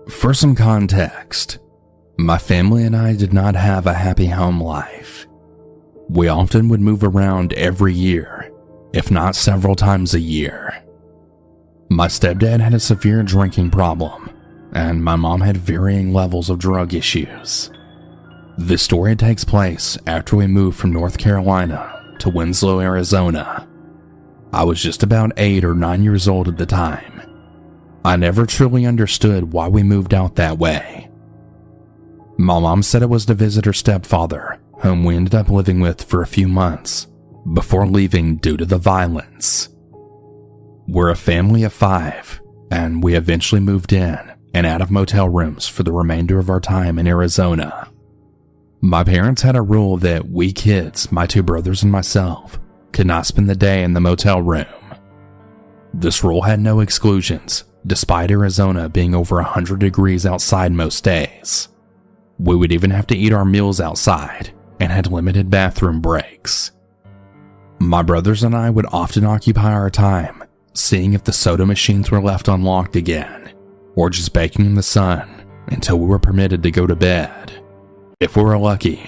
For some context, my family and I did not have a happy home life. We often would move around every year, if not several times a year. My stepdad had a severe drinking problem, and my mom had varying levels of drug issues. This story takes place after we moved from North Carolina to Winslow, Arizona. I was just about 8 or 9 years old at the time. I never truly understood why we moved out that way. My mom said it was to visit her stepfather, whom we ended up living with for a few months, before leaving due to the violence. We're a family of 5, and we eventually moved in and out of motel rooms for the remainder of our time in Arizona. My parents had a rule that we kids, my 2 brothers and myself, could not spend the day in the motel room. This rule had no exclusions, despite Arizona being over 100 degrees outside most days. We would even have to eat our meals outside and had limited bathroom breaks. My brothers and I would often occupy our time seeing if the soda machines were left unlocked again, or just baking in the sun until we were permitted to go to bed. If we were lucky,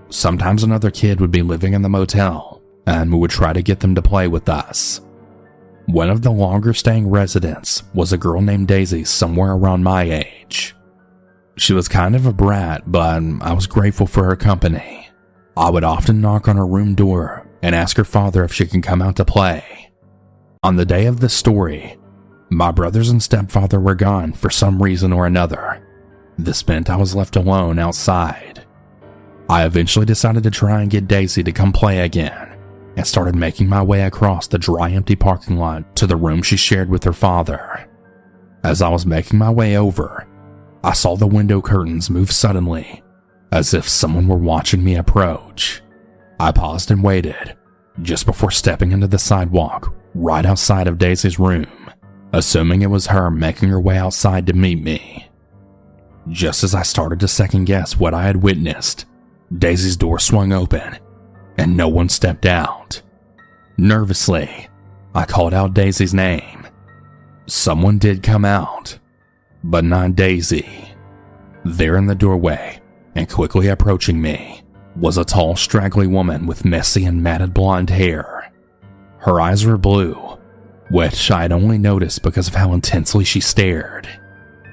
sometimes another kid would be living in the motel and we would try to get them to play with us. One of the longer staying residents was a girl named Daisy, somewhere around my age. She was kind of a brat, but I was grateful for her company. I would often knock on her room door and ask her father if she could come out to play. On the day of the story, my brothers and stepfather were gone for some reason or another. This meant I was left alone outside. I eventually decided to try and get Daisy to come play again, and started making my way across the dry, empty parking lot to the room she shared with her father. As I was making my way over, I saw the window curtains move suddenly, as if someone were watching me approach. I paused and waited, just before stepping into the sidewalk right outside of Daisy's room, assuming it was her making her way outside to meet me. Just as I started to second guess what I had witnessed, Daisy's door swung open, and no one stepped out. Nervously, I called out Daisy's name. Someone did come out, but not Daisy. There in the doorway, and quickly approaching me, was a tall, straggly woman with messy and matted blonde hair. Her eyes were blue, which I had only noticed because of how intensely she stared.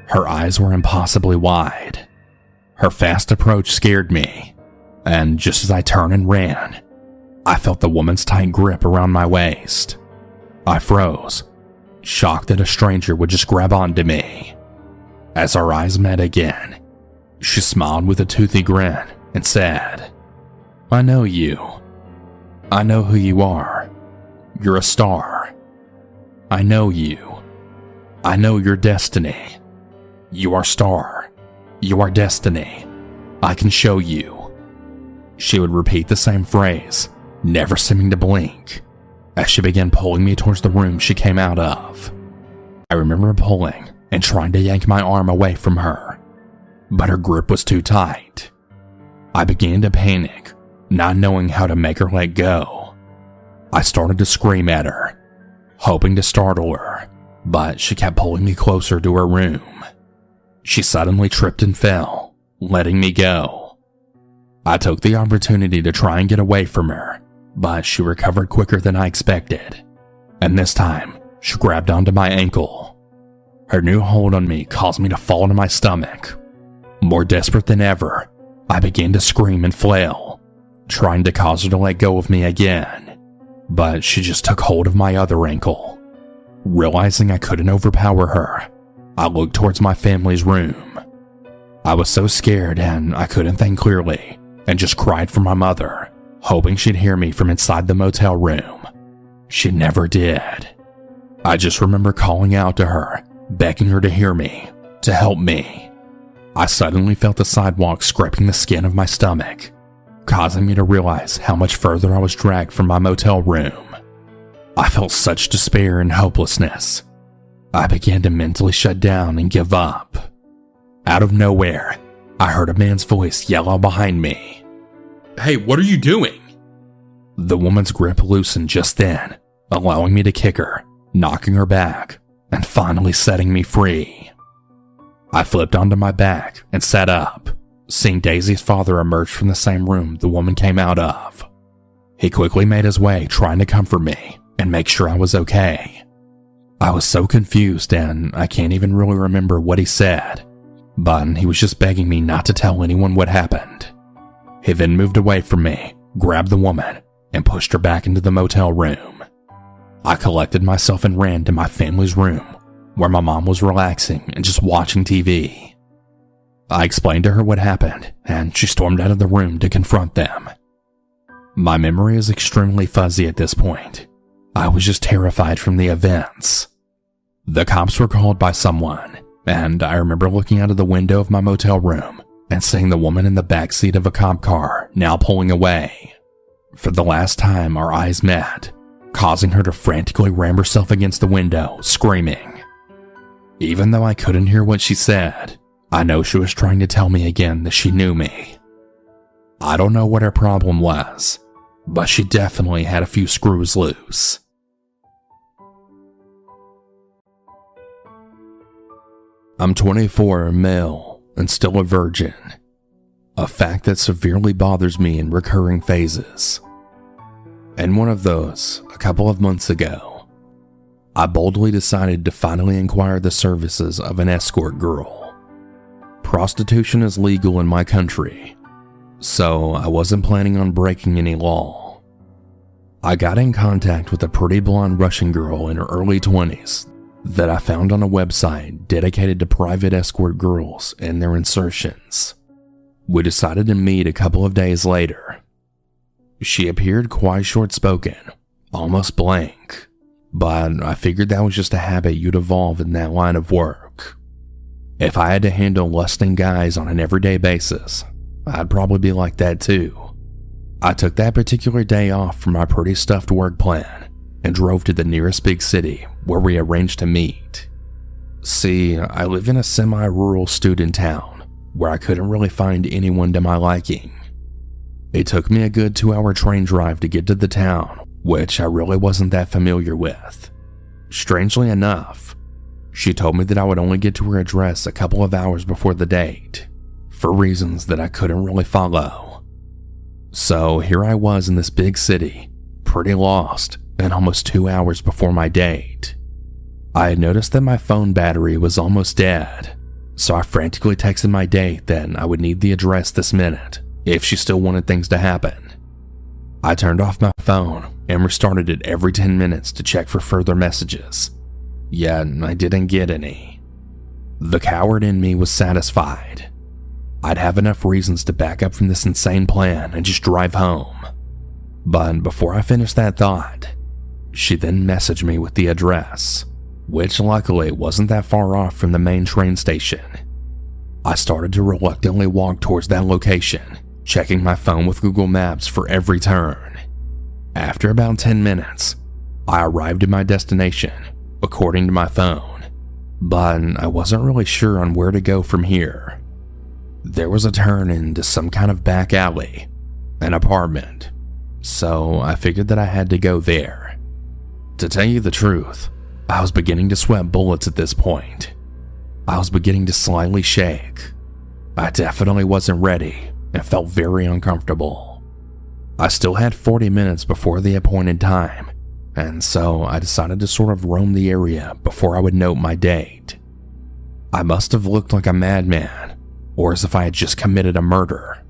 Her eyes were impossibly wide. Her fast approach scared me, and just as I turned and ran, I felt the woman's tight grip around my waist. I froze, shocked that a stranger would just grab onto me. As our eyes met again, she smiled with a toothy grin and said, "I know you. I know who you are. You're a star. I know you. I know your destiny. You are star. You are destiny. I can show you." She would repeat the same phrase, never seeming to blink, as she began pulling me towards the room she came out of. I remember pulling and trying to yank my arm away from her, but her grip was too tight. I began to panic, not knowing how to make her let go. I started to scream at her, hoping to startle her, but she kept pulling me closer to her room. She suddenly tripped and fell, letting me go. I took the opportunity to try and get away from her, but she recovered quicker than I expected, and this time she grabbed onto my ankle. Her new hold on me caused me to fall to my stomach. More desperate than ever, I began to scream and flail, trying to cause her to let go of me again, but she just took hold of my other ankle. Realizing I couldn't overpower her, I looked towards my family's room. I was so scared and I couldn't think clearly, and just cried for my mother, hoping she'd hear me from inside the motel room. She never did. I just remember calling out to her, begging her to hear me, to help me. I suddenly felt the sidewalk scraping the skin of my stomach, causing me to realize how much further I was dragged from my motel room. I felt such despair and hopelessness. I began to mentally shut down and give up. Out of nowhere, I heard a man's voice yell out behind me, "Hey, what are you doing?" The woman's grip loosened just then, allowing me to kick her, knocking her back, and finally setting me free. I flipped onto my back and sat up, seeing Daisy's father emerge from the same room the woman came out of. He quickly made his way, trying to comfort me and make sure I was okay. I was so confused and I can't even really remember what he said, but he was just begging me not to tell anyone what happened. He then moved away from me, grabbed the woman, and pushed her back into the motel room. I collected myself and ran to my family's room, where my mom was relaxing and just watching TV. I explained to her what happened, and she stormed out of the room to confront them. My memory is extremely fuzzy at this point. I was just terrified from the events. The cops were called by someone, and I remember looking out of the window of my motel room and seeing the woman in the backseat of a cop car now pulling away. For the last time, our eyes met, causing her to frantically ram herself against the window, screaming. Even though I couldn't hear what she said, I know she was trying to tell me again that she knew me. I don't know what her problem was, but she definitely had a few screws loose. I'm 24, male, and still a virgin. A fact that severely bothers me in recurring phases. And one of those, a couple of months ago, I boldly decided to finally inquire the services of an escort girl. Prostitution is legal in my country, so I wasn't planning on breaking any law. I got in contact with a pretty blonde Russian girl in her early 20s that I found on a website dedicated to private escort girls and their insertions. We decided to meet a couple of days later. She appeared quite short-spoken, almost blank, but I figured that was just a habit you'd evolve in that line of work. If I had to handle lusting guys on an everyday basis, I'd probably be like that too. I took that particular day off from my pretty stuffed work plan and drove to the nearest big city where we arranged to meet. See, I live in a semi-rural student town where I couldn't really find anyone to my liking. It took me a good 2-hour train drive to get to the town, which I really wasn't that familiar with. Strangely enough, she told me that I would only get to her address a couple of hours before the date, for reasons that I couldn't really follow. So here I was in this big city, pretty lost, and almost 2 hours before my date. I had noticed that my phone battery was almost dead, so I frantically texted my date that I would need the address this minute if she still wanted things to happen. I turned off my phone and restarted it every 10 minutes to check for further messages, yet I didn't get any. The coward in me was satisfied. I'd have enough reasons to back up from this insane plan and just drive home. But before I finished that thought, she then messaged me with the address, which luckily wasn't that far off from the main train station. I started to reluctantly walk towards that location, checking my phone with Google Maps for every turn. After about 10 minutes, I arrived at my destination, according to my phone, but I wasn't really sure on where to go from here. There was a turn into some kind of back alley, an apartment, so I figured that I had to go there. To tell you the truth, I was beginning to sweat bullets at this point. I was beginning to slightly shake. I definitely wasn't ready and felt very uncomfortable. I still had 40 minutes before the appointed time, and so I decided to sort of roam the area before I would note my date. I must have looked like a madman, or as if I had just committed a murder.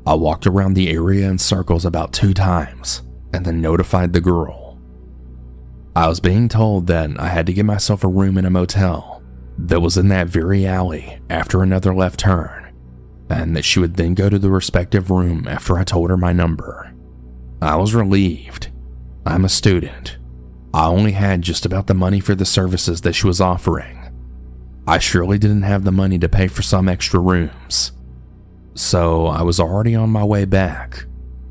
I walked around the area in circles about 2 times, and then notified the girl. I was being told that I had to get myself a room in a motel that was in that very alley after another left turn, and that she would then go to the respective room after I told her my number. I was relieved. I'm a student. I only had just about the money for the services that she was offering. I surely didn't have the money to pay for some extra rooms. So I was already on my way back,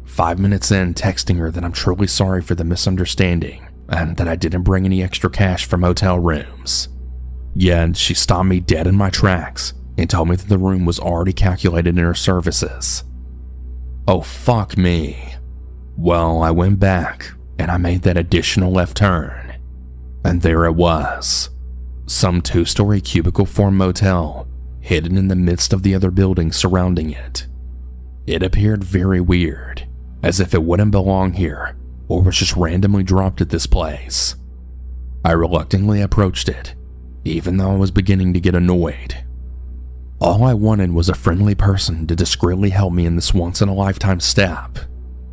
5 minutes in, texting her that I'm truly sorry for the misunderstanding and that I didn't bring any extra cash for motel rooms. Yet she stopped me dead in my tracks and told me that the room was already calculated in her services. Oh, fuck me. Well, I went back and I made that additional left turn, and there it was. Some 2-story cubicle form motel hidden in the midst of the other buildings surrounding it. It appeared very weird, as if it wouldn't belong here or was just randomly dropped at this place. I reluctantly approached it, even though I was beginning to get annoyed. All I wanted was a friendly person to discreetly help me in this once-in-a-lifetime step,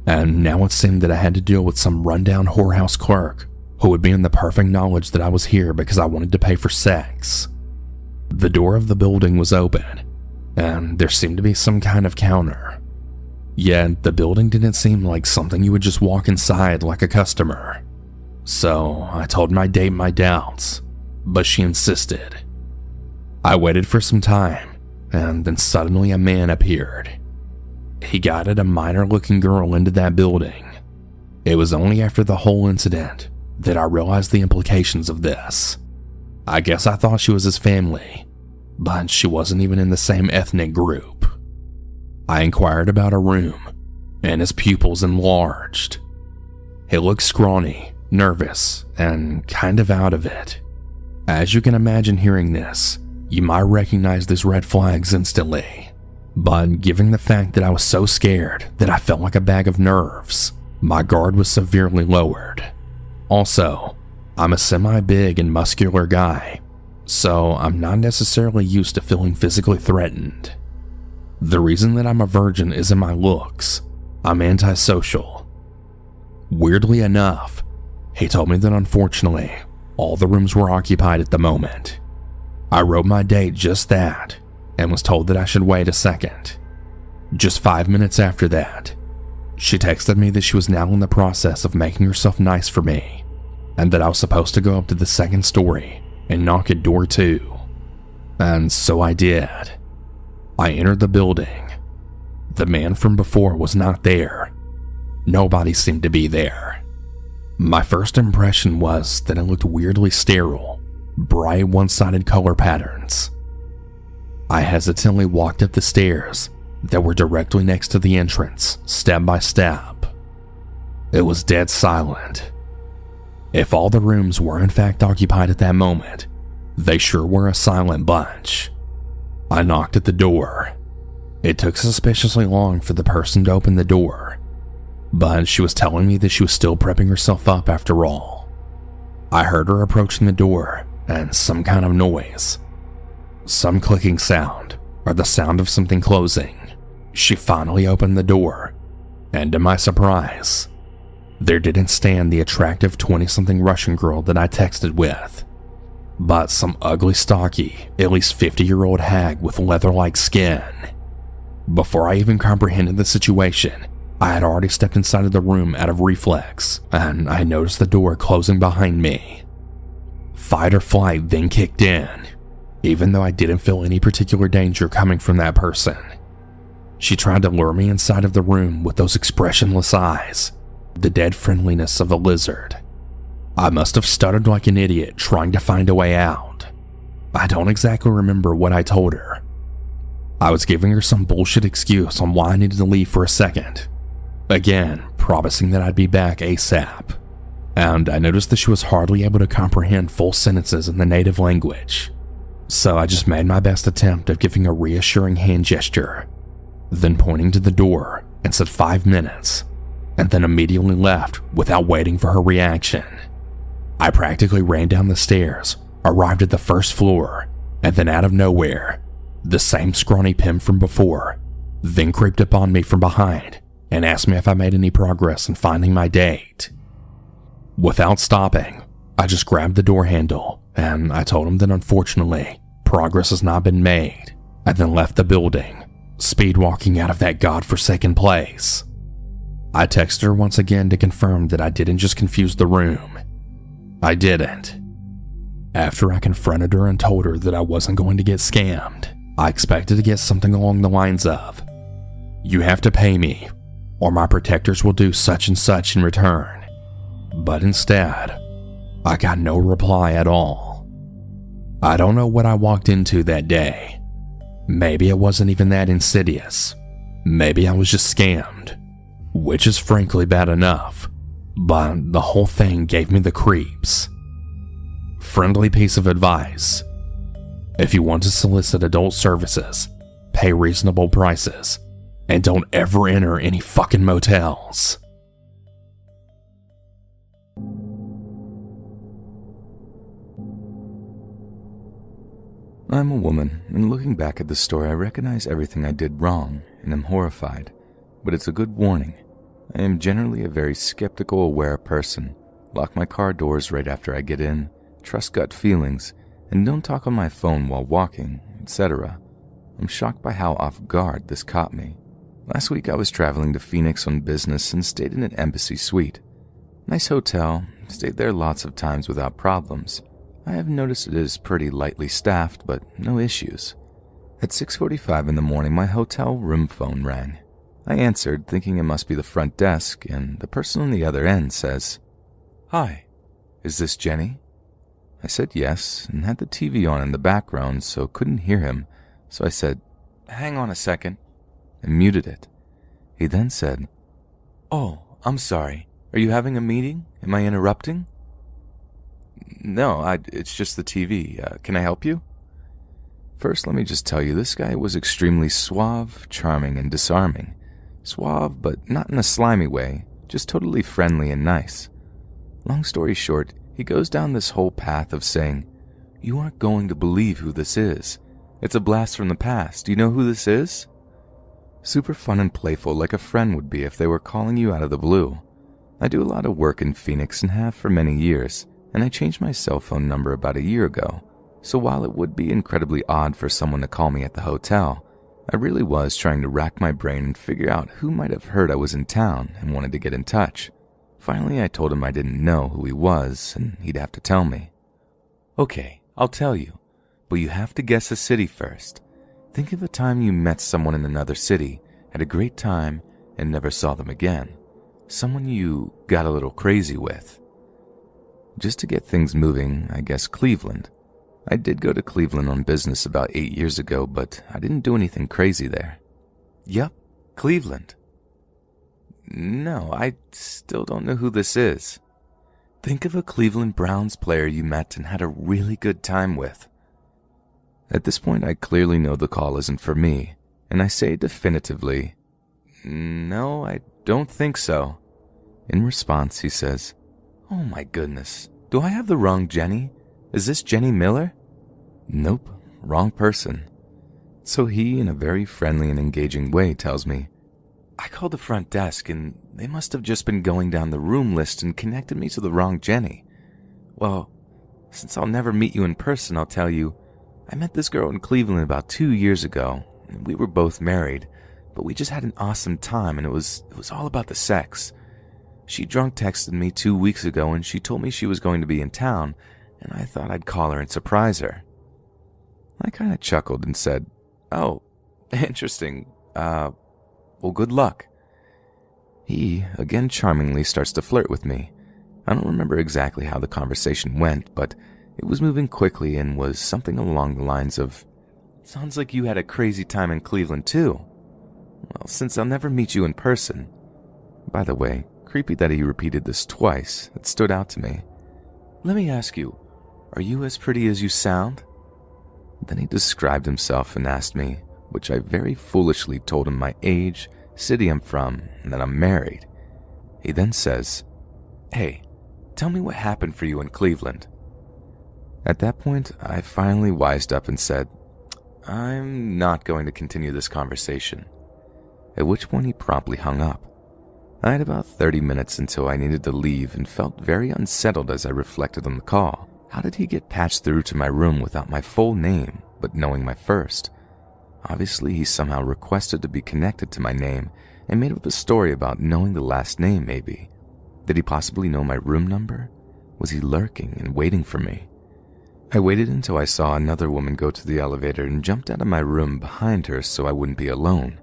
and now it seemed that I had to deal with some rundown whorehouse clerk who would be in the perfect knowledge that I was here because I wanted to pay for sex. The door of the building was open, and there seemed to be some kind of counter. Yet the building didn't seem like something you would just walk inside like a customer. So I told my date my doubts, but she insisted. I waited for some time, and then suddenly a man appeared. He guided a minor-looking girl into that building. It was only after the whole incident that I realized the implications of this. I guess I thought she was his family, but she wasn't even in the same ethnic group. I inquired about a room, and his pupils enlarged. He looked scrawny, nervous, and kind of out of it. As you can imagine hearing this, you might recognize these red flags instantly. But given the fact that I was so scared that I felt like a bag of nerves, my guard was severely lowered. Also, I'm a semi-big and muscular guy, so I'm not necessarily used to feeling physically threatened. The reason that I'm a virgin isn't my looks. I'm antisocial. Weirdly enough, he told me that unfortunately, all the rooms were occupied at the moment. I wrote my date just that, and was told that I should wait a second. Just 5 minutes after that, she texted me that she was now in the process of making herself nice for me, and that I was supposed to go up to the second story and knock at door 2. And so I did. I entered the building. The man from before was not there. Nobody seemed to be there. My first impression was that it looked weirdly sterile, bright one-sided color patterns. I hesitantly walked up the stairs that were directly next to the entrance, step by step. It was dead silent. If all the rooms were in fact occupied at that moment, they sure were a silent bunch. I knocked at the door. It took suspiciously long for the person to open the door, but she was telling me that she was still prepping herself up after all. I heard her approaching the door and some kind of noise. Some clicking sound, or the sound of something closing. She finally opened the door, and to my surprise, there didn't stand the attractive 20-something Russian girl that I texted with, but some ugly, stocky, at least 50-year-old hag with leather-like skin. Before I even comprehended the situation, I had already stepped inside of the room out of reflex, and I noticed the door closing behind me. Fight or flight then kicked in, even though I didn't feel any particular danger coming from that person. She tried to lure me inside of the room with those expressionless eyes, the dead friendliness of a lizard. I must have stuttered like an idiot trying to find a way out. I don't exactly remember what I told her. I was giving her some bullshit excuse on why I needed to leave for a second, again promising that I'd be back ASAP, and I noticed that she was hardly able to comprehend full sentences in the native language, so I just made my best attempt of giving a reassuring hand gesture, then pointing to the door and said 5 minutes, and then immediately left without waiting for her reaction. I practically ran down the stairs, arrived at the first floor, and then out of nowhere, the same scrawny pimp from before then creeped up on me from behind and asked me if I made any progress in finding my date. Without stopping, I just grabbed the door handle and I told him that unfortunately, progress has not been made, and then left the building, speed walking out of that godforsaken place. I texted her once again to confirm that I didn't just confuse the room. I didn't. After I confronted her and told her that I wasn't going to get scammed, I expected to get something along the lines of, "You have to pay me, or my protectors will do such and such in return." But instead, I got no reply at all. I don't know what I walked into that day. Maybe it wasn't even that insidious. Maybe I was just scammed, which is frankly bad enough, but the whole thing gave me the creeps. Friendly piece of advice: If you want to solicit adult services, pay reasonable prices, and don't ever enter any fucking motels. I'm a woman, and looking back at the story, I recognize everything I did wrong, and am horrified. But it's a good warning. I am generally a very skeptical, aware person. Lock my car doors right after I get in, trust gut feelings, and don't talk on my phone while walking, etc. I'm shocked by how off guard this caught me. Last week I was traveling to Phoenix on business and stayed in an embassy suite. Nice hotel, stayed there lots of times without problems. I have noticed it is pretty lightly staffed, but no issues. At 6:45 in the morning, my hotel room phone rang. I answered, thinking it must be the front desk, and the person on the other end says, "Hi, is this Jenny?" I said yes, and had the TV on in the background, so couldn't hear him, so I said, "Hang on a second," and muted it. He then said, "Oh, I'm sorry. Are you having a meeting? Am I interrupting?" "No, it's just the TV. Can I help you?" First, let me just tell you, this guy was extremely suave, charming, and disarming. Suave, but not in a slimy way, just totally friendly and nice. Long story short, he goes down this whole path of saying, "You aren't going to believe who this is. It's a blast from the past. Do you know who this is?" Super fun and playful, like a friend would be if they were calling you out of the blue. I do a lot of work in Phoenix and have for many years, and I changed my cell phone number about a year ago. So while it would be incredibly odd for someone to call me at the hotel, I really was trying to rack my brain and figure out who might have heard I was in town and wanted to get in touch. Finally, I told him I didn't know who he was and he'd have to tell me. "Okay, I'll tell you, but you have to guess a city first. Think of a time you met someone in another city, had a great time, and never saw them again. Someone you got a little crazy with." Just to get things moving, I guess Cleveland. I did go to Cleveland on business about 8 years ago, but I didn't do anything crazy there. "Yep, Cleveland." "No, I still don't know who this is." "Think of a Cleveland Browns player you met and had a really good time with." At this point, I clearly know the call isn't for me, and I say definitively, "No, I don't think so." In response, he says, "Oh my goodness, do I have the wrong Jenny? Is this Jenny Miller?" "Nope, wrong person." So he, in a very friendly and engaging way, tells me, "I called the front desk and they must have just been going down the room list and connected me to the wrong Jenny. Well, since I'll never meet you in person, I'll tell you, I met this girl in Cleveland about 2 years ago, and we were both married, but we just had an awesome time, and it was all about the sex. She drunk texted me 2 weeks ago, and she told me she was going to be in town, and I thought I'd call her and surprise her." I kind of chuckled and said, "Oh, interesting. Well, good luck." He, again charmingly, starts to flirt with me. I don't remember exactly how the conversation went, but it was moving quickly and was something along the lines of, "Sounds like you had a crazy time in Cleveland too. Well, since I'll never meet you in person." By the way, creepy that he repeated this twice. It stood out to me. "Let me ask you, are you as pretty as you sound?" Then he described himself and asked me, which I very foolishly told him my age, city I'm from, and that I'm married. He then says, "Hey, tell me what happened for you in Cleveland." At that point, I finally wised up and said, "I'm not going to continue this conversation." At which point he promptly hung up. I had about 30 minutes until I needed to leave and felt very unsettled as I reflected on the call. How did he get patched through to my room without my full name, but knowing my first? Obviously, he somehow requested to be connected to my name and made up a story about knowing the last name, maybe. Did he possibly know my room number? Was he lurking and waiting for me? I waited until I saw another woman go to the elevator and jumped out of my room behind her so I wouldn't be alone.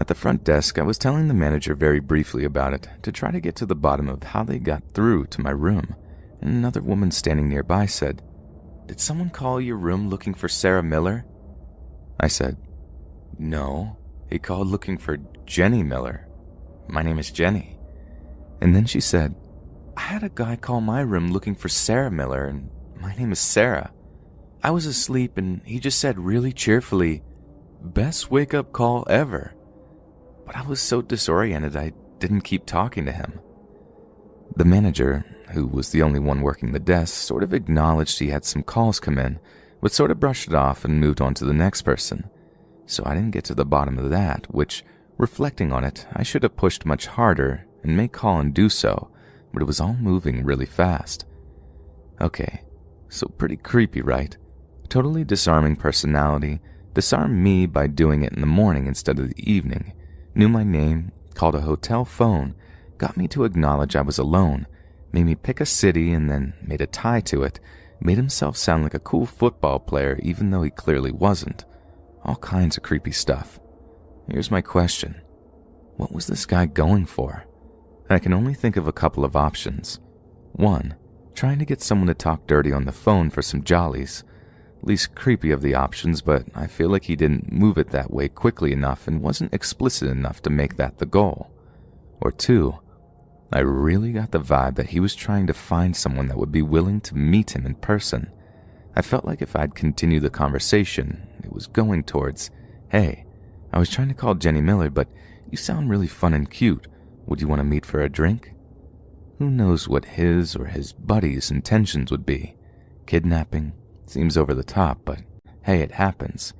At the front desk, I was telling the manager very briefly about it to try to get to the bottom of how they got through to my room, and another woman standing nearby said, "Did someone call your room looking for Sarah Miller?" I said, "No, he called looking for Jenny Miller. My name is Jenny." And then she said, "I had a guy call my room looking for Sarah Miller, and my name is Sarah." I was asleep and he just said really cheerfully, "Best wake-up call ever." But I was so disoriented I didn't keep talking to him. The manager, who was the only one working the desk, sort of acknowledged he had some calls come in, but sort of brushed it off and moved on to the next person. So I didn't get to the bottom of that, which, reflecting on it, I should have pushed much harder and may call and do so, but it was all moving really fast. Okay, so pretty creepy, right? Totally disarming personality, disarmed me by doing it in the morning instead of the evening, knew my name, called a hotel phone, got me to acknowledge I was alone, made me pick a city and then made a tie to it, made himself sound like a cool football player even though he clearly wasn't. All kinds of creepy stuff. Here's my question. What was this guy going for? I can only think of a couple of options. 1, trying to get someone to talk dirty on the phone for some jollies. Least creepy of the options, but I feel like he didn't move it that way quickly enough and wasn't explicit enough to make that the goal. Or 2, I really got the vibe that he was trying to find someone that would be willing to meet him in person. I felt like if I'd continued the conversation, it was going towards, "Hey, I was trying to call Jenny Miller, but you sound really fun and cute. Would you want to meet for a drink?" Who knows what his or his buddy's intentions would be? Kidnapping? Seems over the top, but hey, it happens.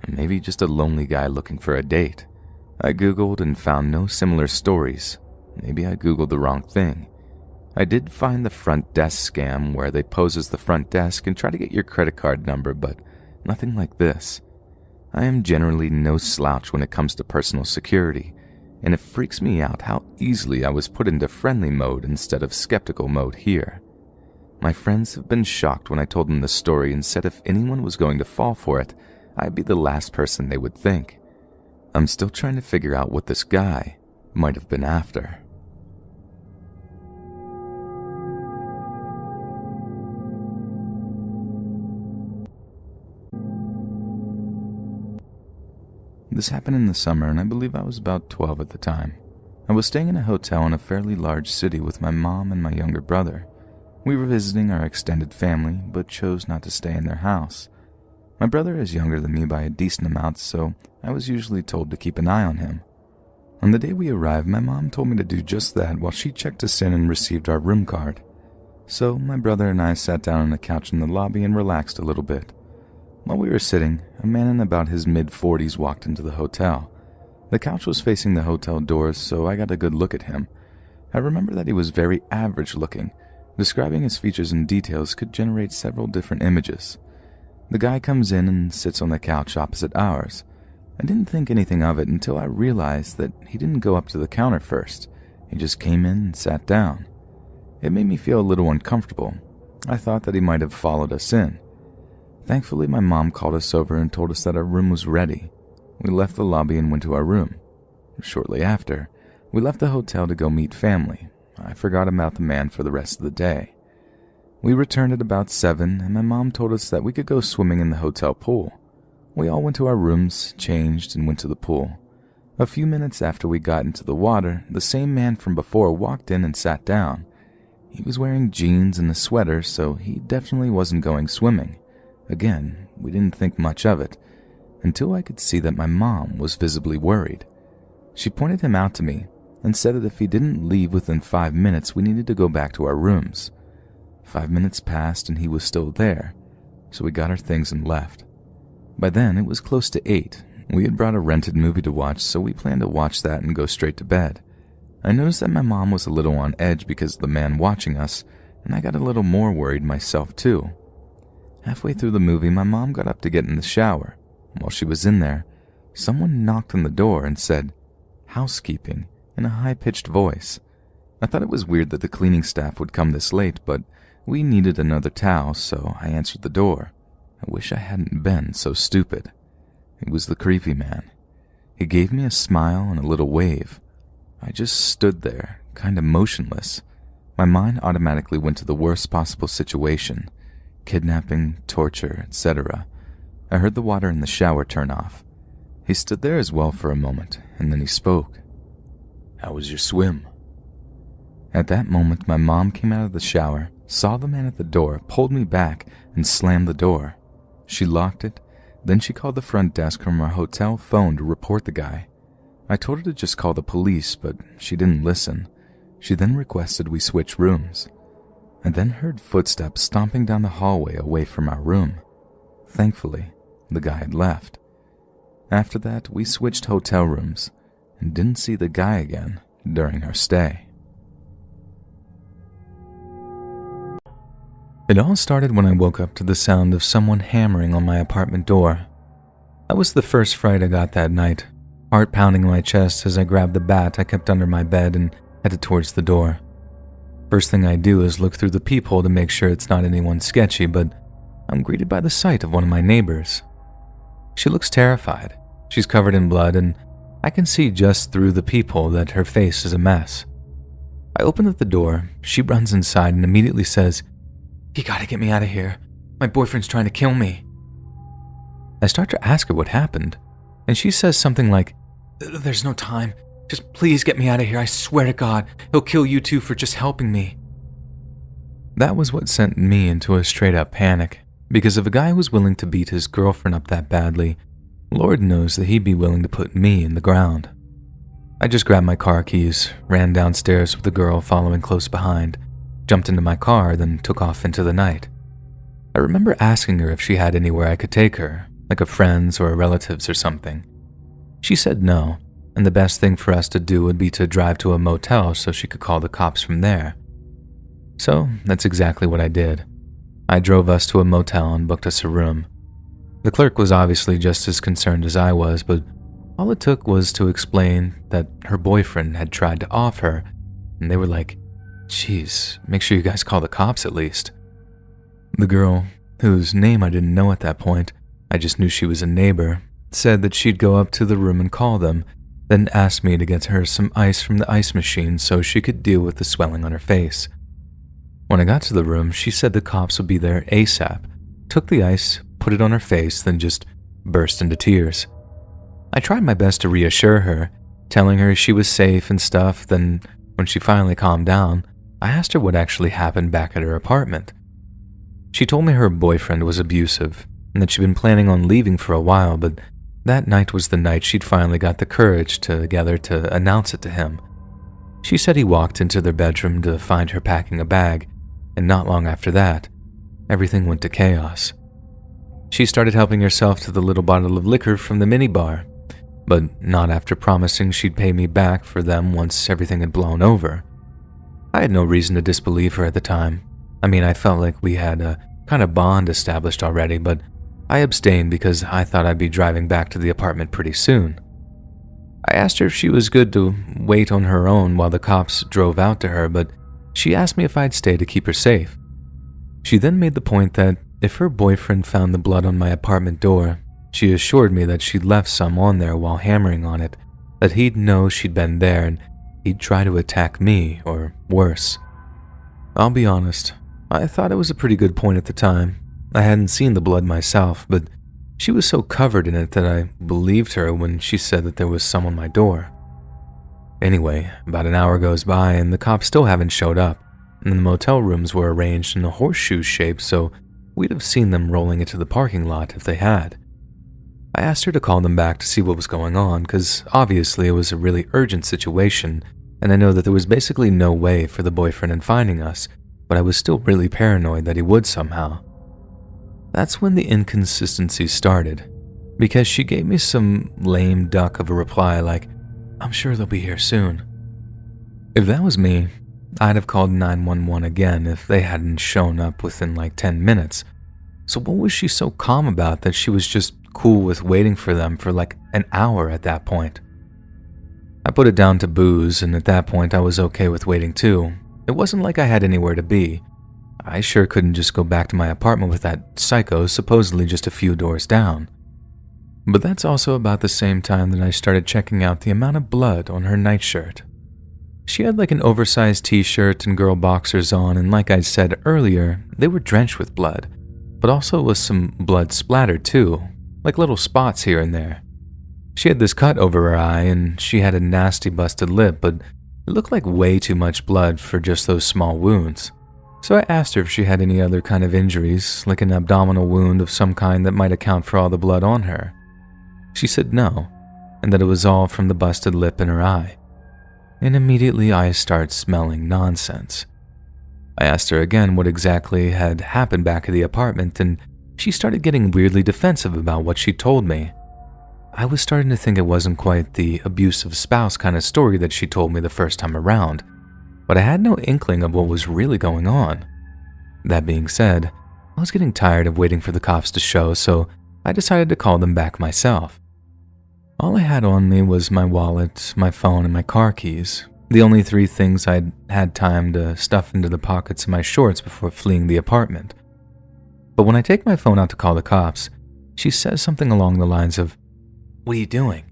Maybe just a lonely guy looking for a date. I Googled and found no similar stories. Maybe I Googled the wrong thing. I did find the front desk scam where they pose as the front desk and try to get your credit card number, but nothing like this. I am generally no slouch when it comes to personal security, and it freaks me out how easily I was put into friendly mode instead of skeptical mode here. My friends have been shocked when I told them the story and said if anyone was going to fall for it, I'd be the last person they would think. I'm still trying to figure out what this guy might have been after. This happened in the summer, and I believe I was about 12 at the time. I was staying in a hotel in a fairly large city with my mom and my younger brother. We were visiting our extended family, but chose not to stay in their house. My brother is younger than me by a decent amount, so I was usually told to keep an eye on him. On the day we arrived, my mom told me to do just that while she checked us in and received our room card. So my brother and I sat down on a couch in the lobby and relaxed a little bit. While we were sitting, a man in about his mid-40s walked into the hotel. The couch was facing the hotel doors, so I got a good look at him. I remember that he was very average-looking. Describing his features and details could generate several different images. The guy comes in and sits on the couch opposite ours. I didn't think anything of it until I realized that he didn't go up to the counter first. He just came in and sat down. It made me feel a little uncomfortable. I thought that he might have followed us in. Thankfully, my mom called us over and told us that our room was ready. We left the lobby and went to our room. Shortly after, we left the hotel to go meet family. I forgot about the man for the rest of the day. We returned at about 7, and my mom told us that we could go swimming in the hotel pool. We all went to our rooms, changed, and went to the pool. A few minutes after we got into the water, the same man from before walked in and sat down. He was wearing jeans and a sweater, so he definitely wasn't going swimming. Again, we didn't think much of it, until I could see that my mom was visibly worried. She pointed him out to me and said that if he didn't leave within 5 minutes, we needed to go back to our rooms. 5 minutes passed and he was still there, so we got our things and left. By then, it was close to 8. We had brought a rented movie to watch, so we planned to watch that and go straight to bed. I noticed that my mom was a little on edge because of the man watching us, and I got a little more worried myself too. Halfway through the movie, my mom got up to get in the shower. While she was in there, someone knocked on the door and said, "Housekeeping," in a high-pitched voice. I thought it was weird that the cleaning staff would come this late, but we needed another towel, so I answered the door. I wish I hadn't been so stupid. It was the creepy man. He gave me a smile and a little wave. I just stood there, kinda motionless. My mind automatically went to the worst possible situation. Kidnapping, torture, etc. I heard the water in the shower turn off. He stood there as well for a moment, and then he spoke. "How was your swim?" At that moment, my mom came out of the shower, saw the man at the door, pulled me back, and slammed the door. She locked it, then she called the front desk from our hotel phone to report the guy. I told her to just call the police, but she didn't listen. She then requested we switch rooms. I then heard footsteps stomping down the hallway away from our room. Thankfully, the guy had left. After that, we switched hotel rooms and didn't see the guy again during our stay. It all started when I woke up to the sound of someone hammering on my apartment door. That was the first fright I got that night, heart pounding in my chest as I grabbed the bat I kept under my bed and headed towards the door. First thing I do is look through the peephole to make sure it's not anyone sketchy, but I'm greeted by the sight of one of my neighbors. She looks terrified. She's covered in blood, and I can see just through the peephole that her face is a mess. I open up the door, she runs inside and immediately says, "You gotta get me out of here. My boyfriend's trying to kill me." I start to ask her what happened, and she says something like, "There's no time. Just please get me out of here. I swear to God, he'll kill you too for just helping me." That was what sent me into a straight-up panic, because if a guy was willing to beat his girlfriend up that badly, Lord knows that he'd be willing to put me in the ground. I just grabbed my car keys, ran downstairs with the girl following close behind, jumped into my car, then took off into the night. I remember asking her if she had anywhere I could take her, like a friend's or a relative's or something. She said no, and the best thing for us to do would be to drive to a motel so she could call the cops from there. So that's exactly what I did. I drove us to a motel and booked us a room. The clerk was obviously just as concerned as I was, but all it took was to explain that her boyfriend had tried to off her, and they were like, "Geez, make sure you guys call the cops at least." The girl, whose name I didn't know at that point, I just knew she was a neighbor, said that she'd go up to the room and call them, then asked me to get her some ice from the ice machine so she could deal with the swelling on her face. When I got to the room, she said the cops would be there ASAP, took the ice, put it on her face, then just burst into tears. I tried my best to reassure her, telling her she was safe and stuff. Then when she finally calmed down, I asked her what actually happened back at her apartment. She told me her boyfriend was abusive and that she'd been planning on leaving for a while, but that night was the night she'd finally got the courage together to announce it to him. She said he walked into their bedroom to find her packing a bag, and not long after that, everything went to chaos. She started helping herself to the little bottle of liquor from the minibar, but not after promising she'd pay me back for them once everything had blown over. I had no reason to disbelieve her at the time. I mean, I felt like we had a kind of bond established already, but I abstained because I thought I'd be driving back to the apartment pretty soon. I asked her if she was good to wait on her own while the cops drove out to her, but she asked me if I'd stay to keep her safe. She then made the point that if her boyfriend found the blood on my apartment door, she assured me that she'd left some on there while hammering on it, that he'd know she'd been there and he'd try to attack me, or worse. I'll be honest, I thought it was a pretty good point at the time. I hadn't seen the blood myself, but she was so covered in it that I believed her when she said that there was some on my door. Anyway, about an hour goes by and the cops still haven't showed up, and the motel rooms were arranged in a horseshoe shape, so we'd have seen them rolling into the parking lot if they had. I asked her to call them back to see what was going on, because obviously it was a really urgent situation, and I know that there was basically no way for the boyfriend in finding us, but I was still really paranoid that he would somehow. That's when the inconsistency started, because she gave me some lame duck of a reply like, "I'm sure they'll be here soon." If that was me, I'd have called 911 again if they hadn't shown up within like 10 minutes. So what was she so calm about that she was just cool with waiting for them for like an hour at that point? I put it down to booze, and at that point I was okay with waiting too. It wasn't like I had anywhere to be. I sure couldn't just go back to my apartment with that psycho supposedly just a few doors down. But that's also about the same time that I started checking out the amount of blood on her nightshirt. She had like an oversized t-shirt and girl boxers on, and like I said earlier, they were drenched with blood, but also with some blood splattered too, like little spots here and there. She had this cut over her eye, and she had a nasty busted lip, but it looked like way too much blood for just those small wounds. So I asked her if she had any other kind of injuries, like an abdominal wound of some kind that might account for all the blood on her. She said no, and that it was all from the busted lip in her eye. And immediately I start smelling nonsense. I asked her again what exactly had happened back at the apartment, and she started getting weirdly defensive about what she told me. I was starting to think it wasn't quite the abusive spouse kind of story that she told me the first time around, but I had no inkling of what was really going on. That being said, I was getting tired of waiting for the cops to show, so I decided to call them back myself. All I had on me was my wallet, my phone, and my car keys, the only 3 things I'd had time to stuff into the pockets of my shorts before fleeing the apartment. But when I take my phone out to call the cops, she says something along the lines of, "What are you doing?"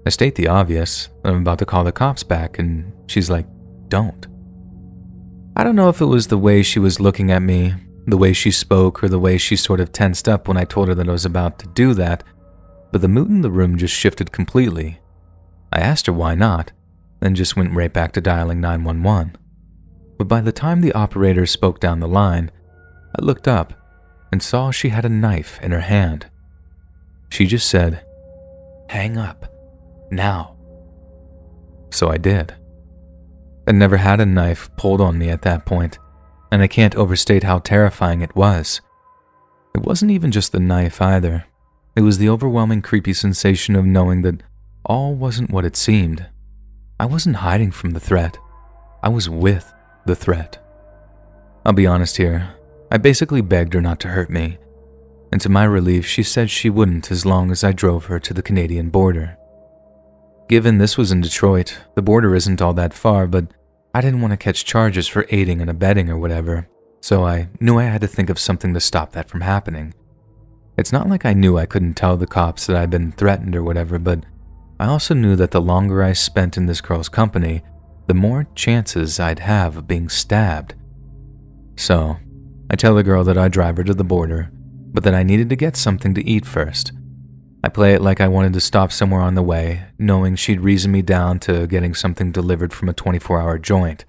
I state the obvious, that I'm about to call the cops back, and she's like, "Don't." I don't know if it was the way she was looking at me, the way she spoke, or the way she sort of tensed up when I told her that I was about to do that, but the mood in the room just shifted completely. I asked her why not, then just went right back to dialing 911. But by the time the operator spoke down the line, I looked up and saw she had a knife in her hand. She just said, "Hang up, now." So I did. I'd never had a knife pulled on me at that point, and I can't overstate how terrifying it was. It wasn't even just the knife either. It was the overwhelming creepy sensation of knowing that all wasn't what it seemed. I wasn't hiding from the threat. I was with the threat. I'll be honest here. I basically begged her not to hurt me, and to my relief, she said she wouldn't as long as I drove her to the Canadian border. Given this was in Detroit, the border isn't all that far, but I didn't want to catch charges for aiding and abetting or whatever, so I knew I had to think of something to stop that from happening. It's not like I knew I couldn't tell the cops that I'd been threatened or whatever, but I also knew that the longer I spent in this girl's company, the more chances I'd have of being stabbed. So, I tell the girl that I'd drive her to the border, but that I needed to get something to eat first. I play it like I wanted to stop somewhere on the way, knowing she'd reason me down to getting something delivered from a 24-hour joint.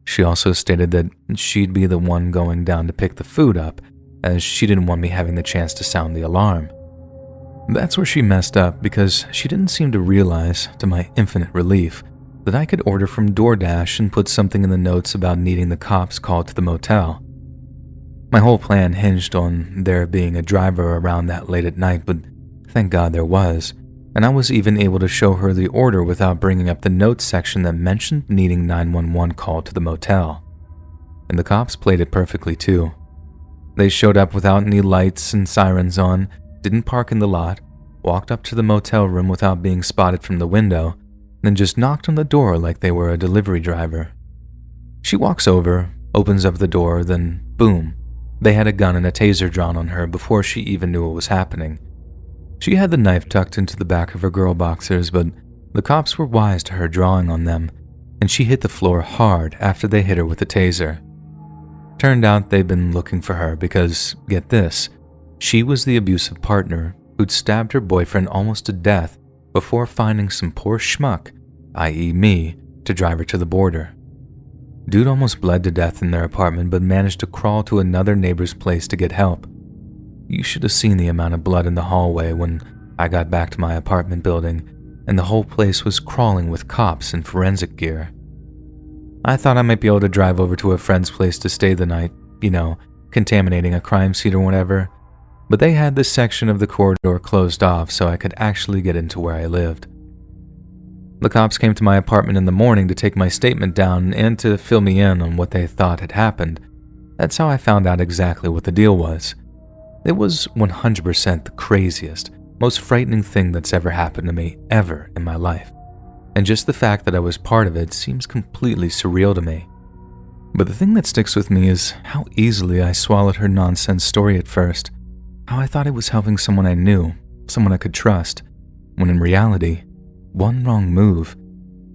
She also stated that she'd be the one going down to pick the food up, as she didn't want me having the chance to sound the alarm. That's where she messed up, because she didn't seem to realize, to my infinite relief, that I could order from DoorDash and put something in the notes about needing the cops called to the motel. My whole plan hinged on there being a driver around that late at night, but thank God there was, and I was even able to show her the order without bringing up the notes section that mentioned needing 911 called to the motel. And the cops played it perfectly too. They showed up without any lights and sirens on, didn't park in the lot, walked up to the motel room without being spotted from the window, then just knocked on the door like they were a delivery driver. She walks over, opens up the door, then boom, they had a gun and a taser drawn on her before she even knew what was happening. She had the knife tucked into the back of her girl boxers, but the cops were wise to her drawing on them, and she hit the floor hard after they hit her with the taser. Turned out they'd been looking for her because, get this, she was the abusive partner who'd stabbed her boyfriend almost to death before finding some poor schmuck, i.e. me, to drive her to the border. Dude almost bled to death in their apartment but managed to crawl to another neighbor's place to get help. You should have seen the amount of blood in the hallway when I got back to my apartment building, and the whole place was crawling with cops and forensic gear. I thought I might be able to drive over to a friend's place to stay the night, contaminating a crime scene or whatever, but they had this section of the corridor closed off so I could actually get into where I lived. The cops came to my apartment in the morning to take my statement down and to fill me in on what they thought had happened. That's how I found out exactly what the deal was. It was 100% the craziest, most frightening thing that's ever happened to me ever in my life. And just the fact that I was part of it seems completely surreal to me. But the thing that sticks with me is how easily I swallowed her nonsense story at first. How I thought it was helping someone I knew, someone I could trust, when in reality, one wrong move,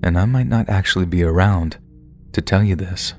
and I might not actually be around to tell you this.